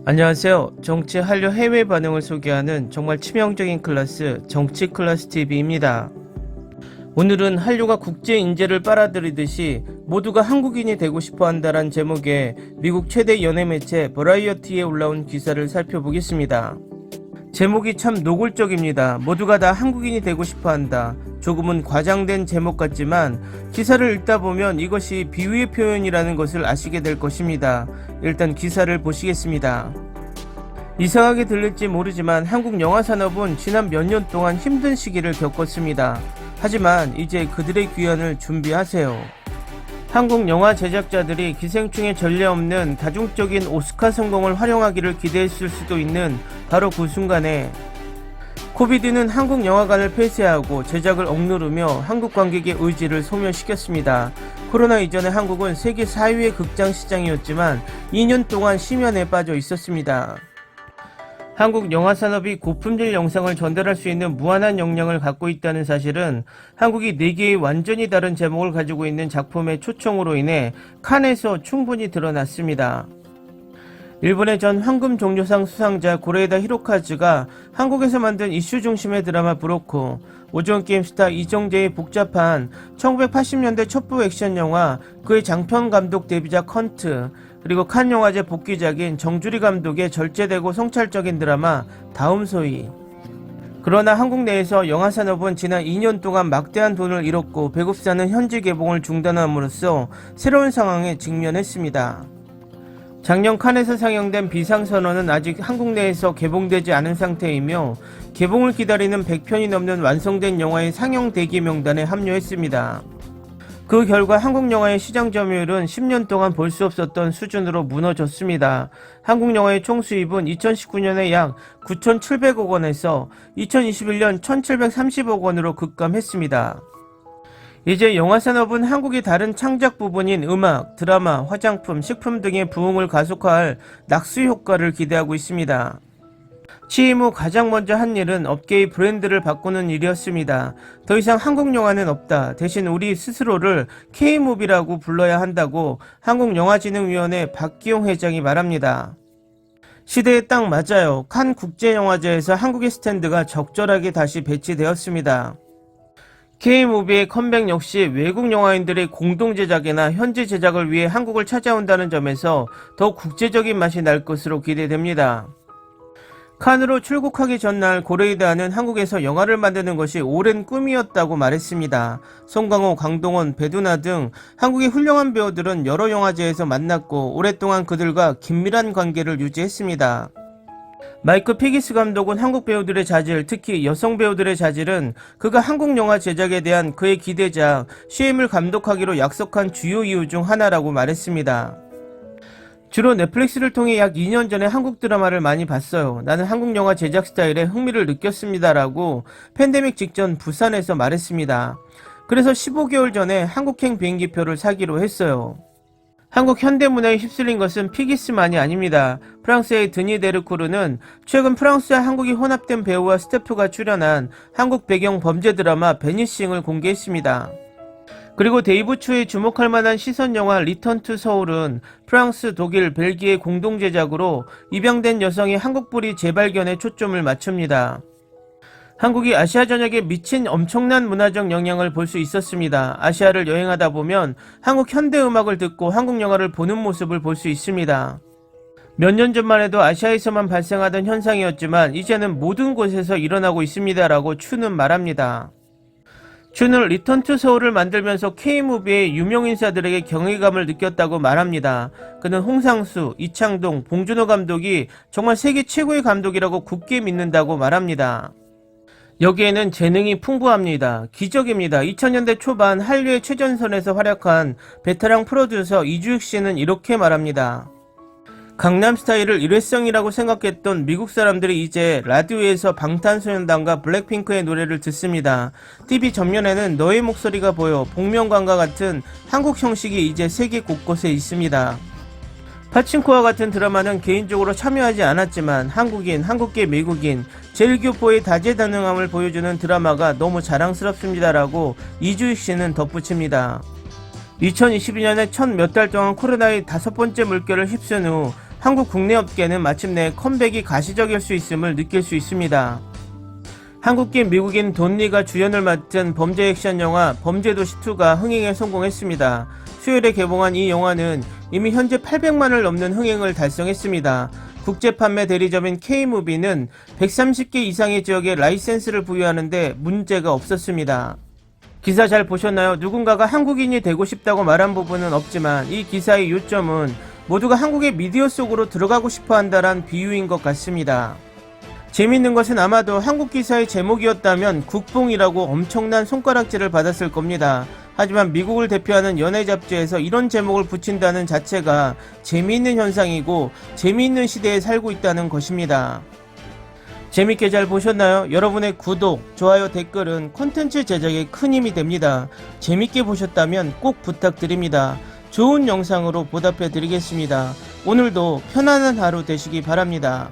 안녕하세요. 정치 한류 해외 반응을 소개하는 정말 치명적인 클래스 정치 클래스 TV입니다. 오늘은 한류가 국제 인재를 빨아들이듯이 모두가 한국인이 되고 싶어 한다란 제목의 미국 최대 연예 매체 버라이어티에 올라온 기사를 살펴보겠습니다. 제목이 참 노골적입니다. 모두가 다 한국인이 되고 싶어 한다. 조금은 과장된 제목 같지만 기사를 읽다 보면 이것이 비유의 표현이라는 것을 아시게 될 것입니다. 일단 기사를 보시겠습니다. 이상하게 들릴지 모르지만 한국 영화 산업은 지난 몇 년 동안 힘든 시기를 겪었습니다. 하지만 이제 그들의 귀환을 준비하세요. 한국 영화 제작자들이 기생충의 전례 없는 다중적인 오스카 성공을 활용하기를 기대했을 수도 있는 바로 그 순간에 코비드는 한국 영화관을 폐쇄하고 제작을 억누르며 한국 관객의 의지를 소멸시켰습니다. 코로나 이전에 한국은 세계 4위의 극장 시장이었지만 2년 동안 심연에 빠져 있었습니다. 한국 영화 산업이 고품질 영상을 전달할 수 있는 무한한 역량을 갖고 있다는 사실은 한국이 4개의 완전히 다른 제목을 가지고 있는 작품의 초청으로 인해 칸에서 충분히 드러났습니다. 일본의 전 황금 종려상 수상자 고레에다 히로카즈가 한국에서 만든 이슈 중심의 드라마 브로코, 오징어 게임 스타 이정재의 복잡한 1980년대 첩보 액션 영화 그의 장편 감독 데뷔작 헌트, 그리고 칸 영화제 복귀작인 정주리 감독의 절제되고 성찰적인 드라마 다음 소위. 그러나 한국 내에서 영화 산업은 지난 2년 동안 막대한 돈을 잃었고 배급사는 현지 개봉을 중단함으로써 새로운 상황에 직면했습니다. 작년 칸에서 상영된 비상선언은 아직 한국 내에서 개봉되지 않은 상태이며 개봉을 기다리는 100편이 넘는 완성된 영화의 상영 대기 명단에 합류했습니다. 그 결과 한국 영화의 시장 점유율은 10년 동안 볼 수 없었던 수준으로 무너졌습니다. 한국 영화의 총 수입은 2019년에 약 9,700억 원에서 2021년 1,730억 원으로 급감했습니다. 이제 영화 산업은 한국의 다른 창작 부분인 음악, 드라마, 화장품, 식품 등의 부흥을 가속화할 낙수 효과를 기대하고 있습니다. 취임 후 가장 먼저 한 일은 업계의 브랜드를 바꾸는 일이었습니다. 더 이상 한국 영화는 없다. 대신 우리 스스로를 K무비라고 불러야 한다고 한국영화진흥위원회 박기용 회장이 말합니다. 시대에 딱 맞아요. 칸 국제영화제에서 한국의 스탠드가 적절하게 다시 배치되었습니다. K무비의 컴백 역시 외국 영화인들의 공동 제작이나 현지 제작을 위해 한국을 찾아온다는 점에서 더욱 국제적인 맛이 날 것으로 기대됩니다. 칸으로 출국하기 전날 고레이다는 한국에서 영화를 만드는 것이 오랜 꿈이었다고 말했습니다. 송강호, 강동원, 배두나 등 한국의 훌륭한 배우들은 여러 영화제에서 만났고 오랫동안 그들과 긴밀한 관계를 유지했습니다. 마이크 피기스 감독은 한국 배우들의 자질, 특히 여성 배우들의 자질은 그가 한국 영화 제작에 대한 그의 기대작 CM을 감독하기로 약속한 주요 이유 중 하나라고 말했습니다. 주로 넷플릭스를 통해 약 2년 전에 한국 드라마를 많이 봤어요. 나는 한국 영화 제작 스타일에 흥미를 느꼈습니다라고 팬데믹 직전 부산에서 말했습니다. 그래서 15개월 전에 한국행 비행기표를 사기로 했어요. 한국 현대문화에 휩쓸린 것은 피기스만이 아닙니다. 프랑스의 드니 데르코르는 최근 프랑스와 한국이 혼합된 배우와 스태프가 출연한 한국 배경 범죄 드라마 베니싱을 공개했습니다. 그리고 데이브 추의 주목할 만한 시선 영화 리턴 투 서울은 프랑스, 독일, 벨기에 공동 제작으로 입양된 여성의 한국 뿌리 재발견에 초점을 맞춥니다. 한국이 아시아 전역에 미친 엄청난 문화적 영향을 볼 수 있었습니다. 아시아를 여행하다 보면 한국 현대 음악을 듣고 한국 영화를 보는 모습을 볼 수 있습니다. 몇 년 전만 해도 아시아에서만 발생하던 현상이었지만 이제는 모든 곳에서 일어나고 있습니다라고 추는 말합니다. 추는 리턴 투 서울을 만들면서 K무비의 유명 인사들에게 경외감을 느꼈다고 말합니다. 그는 홍상수, 이창동, 봉준호 감독이 정말 세계 최고의 감독이라고 굳게 믿는다고 말합니다. 여기에는 재능이 풍부합니다. 기적입니다. 2000년대 초반 한류의 최전선에서 활약한 베테랑 프로듀서 이주익 씨는 이렇게 말합니다. 강남스타일을 일회성이라고 생각했던 미국 사람들이 이제 라디오에서 방탄소년단과 블랙핑크의 노래를 듣습니다. TV 전면에는 너의 목소리가 보여, 복면가왕과 같은 한국 형식이 이제 세계 곳곳에 있습니다. 파친코와 같은 드라마는 개인적으로 참여하지 않았지만 한국인, 한국계 미국인, 제일교포의 다재다능함을 보여주는 드라마가 너무 자랑스럽습니다라고 이주익 씨는 덧붙입니다. 2022년에 첫 몇 달 동안 코로나의 5번째 물결을 휩쓴 후 한국 국내 업계는 마침내 컴백이 가시적일 수 있음을 느낄 수 있습니다. 한국계 미국인 돈 리가 주연을 맡은 범죄 액션 영화 범죄도시2가 흥행에 성공했습니다. 수요일에 개봉한 이 영화는 이미 현재 800만을 넘는 흥행을 달성했습니다. 국제 판매 대리점인 K무비는 130개 이상의 지역에 라이센스를 부여하는데 문제가 없었습니다. 기사 잘 보셨나요? 누군가가 한국인이 되고 싶다고 말한 부분은 없지만 이 기사의 요점은 모두가 한국의 미디어 속으로 들어가고 싶어 한다란 비유인 것 같습니다. 재밌는 것은 아마도 한국 기사의 제목이었다면 국뽕이라고 엄청난 손가락질을 받았을 겁니다. 하지만 미국을 대표하는 연예 잡지에서 이런 제목을 붙인다는 자체가 재미있는 현상이고 재미있는 시대에 살고 있다는 것입니다. 재밌게 잘 보셨나요? 여러분의 구독, 좋아요, 댓글은 콘텐츠 제작에 큰 힘이 됩니다. 재밌게 보셨다면 꼭 부탁드립니다. 좋은 영상으로 보답해 드리겠습니다. 오늘도 편안한 하루 되시기 바랍니다.